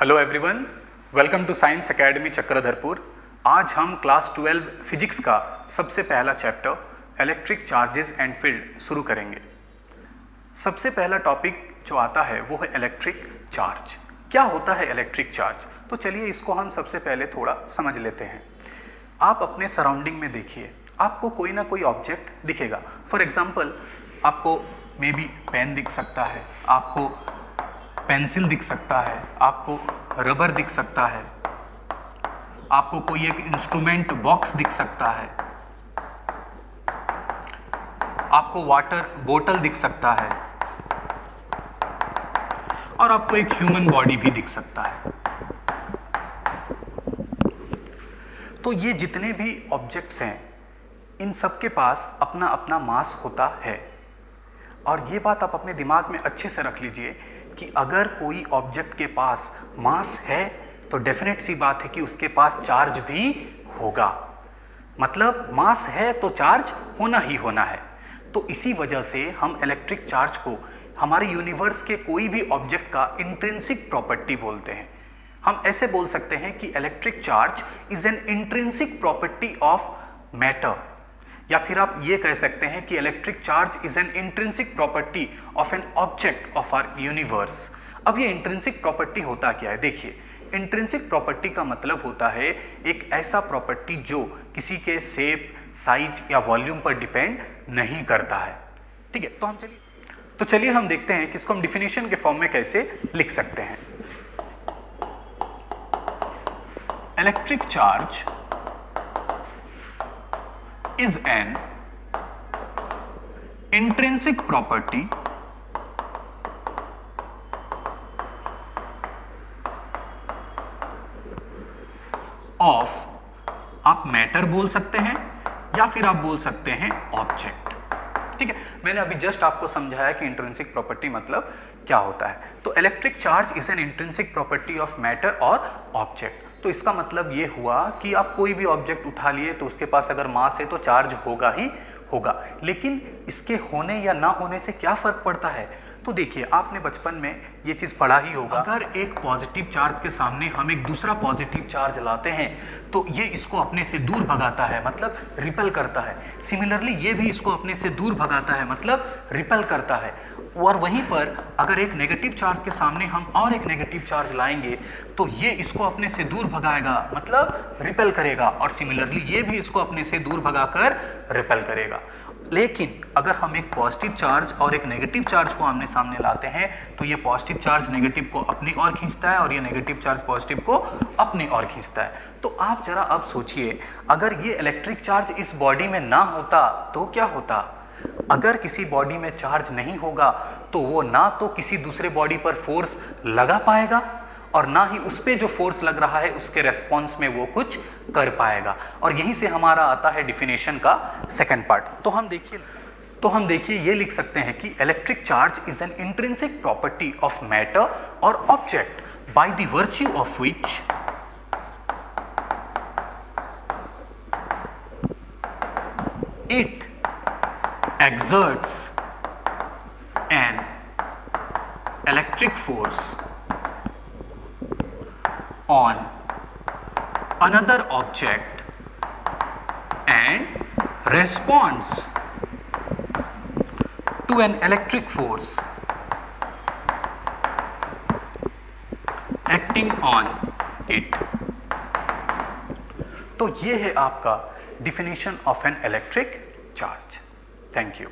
Hello everyone, welcome to science academy Chakradharpur. आज हम class 12 physics का सबसे पहला chapter electric charges and field शुरू करेंगे। सबसे पहला टॉपिक जो आता है वो है इलेक्ट्रिक चार्ज। क्या होता है इलेक्ट्रिक चार्ज? तो चलिए इसको हम सबसे पहले थोड़ा समझ लेते हैं। आप अपने सराउंडिंग में देखिए, आपको कोई ना कोई ऑब्जेक्ट दिखेगा। फॉर एग्जाम्पल आपको मे बी पेन दिख सकता है, आपको पेंसिल दिख सकता है, आपको रबर दिख सकता है, आपको कोई एक इंस्ट्रूमेंट बॉक्स दिख सकता है, आपको वाटर बोतल दिख सकता है और आपको एक ह्यूमन बॉडी भी दिख सकता है। तो ये जितने भी ऑब्जेक्ट्स हैं इन सब के पास अपना अपना मास होता है। और ये बात आप अपने दिमाग में अच्छे से रख लीजिए कि अगर कोई ऑब्जेक्ट के पास मास है तो डेफिनेट सी बात है कि उसके पास चार्ज भी होगा। मतलब मास है तो चार्ज होना ही होना है। तो इसी वजह से हम इलेक्ट्रिक चार्ज को हमारे यूनिवर्स के कोई भी ऑब्जेक्ट का इंट्रिंसिक प्रॉपर्टी बोलते हैं। हम ऐसे बोल सकते हैं कि electric charge is an intrinsic property of matter, या फिर आप ये कह सकते हैं कि electric charge is an intrinsic property of an object of our universe. अब ये इंट्रिंसिक प्रॉपर्टी होता क्या है? देखिए, इंट्रिंसिक प्रॉपर्टी का मतलब होता है एक ऐसा प्रॉपर्टी जो किसी के शेप, साइज या वॉल्यूम पर डिपेंड नहीं करता है। ठीक है, तो चलिए हम देखते हैं कि इसको हम डिफिनेशन के फॉर्म में कैसे लिख सकते हैं। Electric charge is an intrinsic property of, आप मैटर बोल सकते हैं या फिर आप बोल सकते हैं ऑब्जेक्ट। ठीक है, मैंने अभी जस्ट आपको समझाया कि इंट्रिंसिक प्रॉपर्टी मतलब क्या होता है। तो electric charge is an intrinsic property of matter और ऑब्जेक्ट। तो इसका मतलब ये हुआ कि आप कोई भी ऑब्जेक्ट उठा लिए तो उसके पास अगर मास है तो चार्ज होगा ही होगा। लेकिन इसके होने या ना होने से क्या फर्क पड़ता है? तो देखिए, आपने बचपन में ये चीज़ पढ़ा ही होगा। अगर एक पॉजिटिव चार्ज के सामने हम एक दूसरा पॉजिटिव चार्ज लाते हैं तो ये इसको अपने से दूर भगाता है, मतलब रिपेल करता है। सिमिलरली ये भी इसको अपने से दूर भगाता है, मतलब रिपेल करता है। और वहीं पर अगर एक नेगेटिव चार्ज के सामने हम और एक नेगेटिव चार्ज लाएंगे तो ये इसको अपने से दूर भगाएगा, मतलब रिपेल करेगा। और सिमिलरली ये भी इसको अपने से दूर भगाकर रिपेल करेगा। लेकिन अगर हम एक पॉजिटिव चार्ज और एक नेगेटिव चार्ज को आमने सामने लाते हैं तो ये पॉजिटिव चार्ज नेगेटिव को अपनी ओर खींचता है और ये नेगेटिव चार्ज पॉजिटिव को अपनी ओर खींचता है। तो आप जरा अब सोचिए, अगर ये इलेक्ट्रिक चार्ज इस बॉडी में ना होता तो क्या होता? अगर किसी बॉडी में चार्ज नहीं होगा तो वो ना तो किसी दूसरे बॉडी पर फोर्स लगा पाएगा और ना ही उस पे जो फोर्स लग रहा है उसके रेस्पॉन्स में वो कुछ कर पाएगा। और यहीं से हमारा आता है डिफिनेशन का सेकंड पार्ट। तो हम देखिए ये लिख सकते हैं कि electric charge is an intrinsic property of matter और object by the virtue of which it exerts an electric force on another object and responds to an electric force acting on it। तो ये है आपका definition of an electric charge। Thank you.